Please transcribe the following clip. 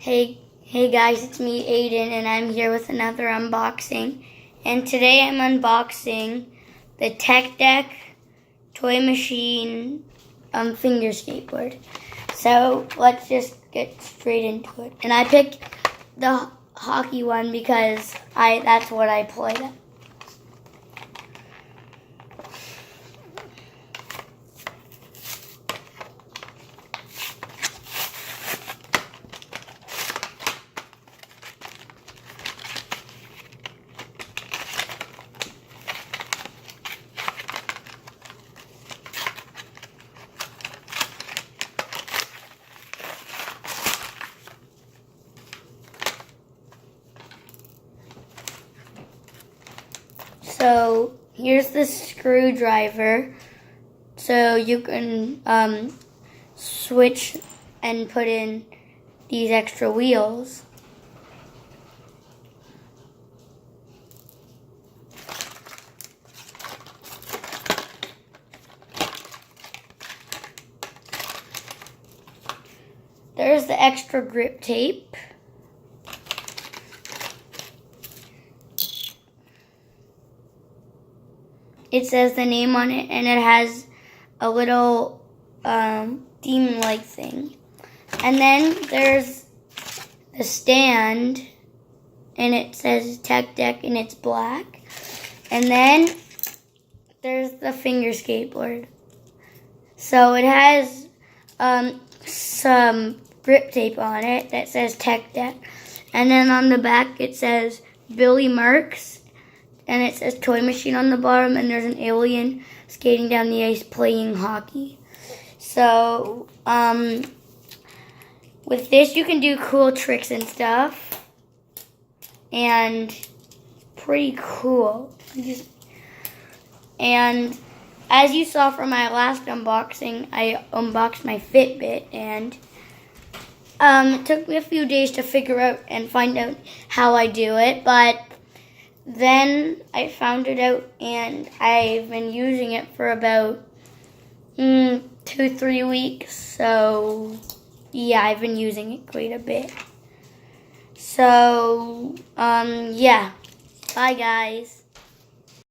Hey guys, it's me, Aiden, and I'm here with another unboxing. And today I'm unboxing the Tech Deck Toy Machine finger skateboard. So let's just get straight into it. And I picked the hockey one because that's what I played at. So here's the screwdriver, so you can switch and put in these extra wheels. There's the extra grip tape. It says the name on it, and it has a little theme-like thing. And then there's the stand, and it says Tech Deck, and it's black. And then there's the finger skateboard. So it has some grip tape on it that says Tech Deck. And then on the back it says Billy Marks. And it says Toy Machine on the bottom, and there's an alien skating down the ice playing hockey. So, with this you can do cool tricks and stuff. And pretty cool. And as you saw from my last unboxing, I unboxed my Fitbit, and it took me a few days to figure out and find out how I do it, but then I found it out, and I've been using it for about 2-3 weeks. So yeah, I've been using it quite a bit. So yeah, bye guys.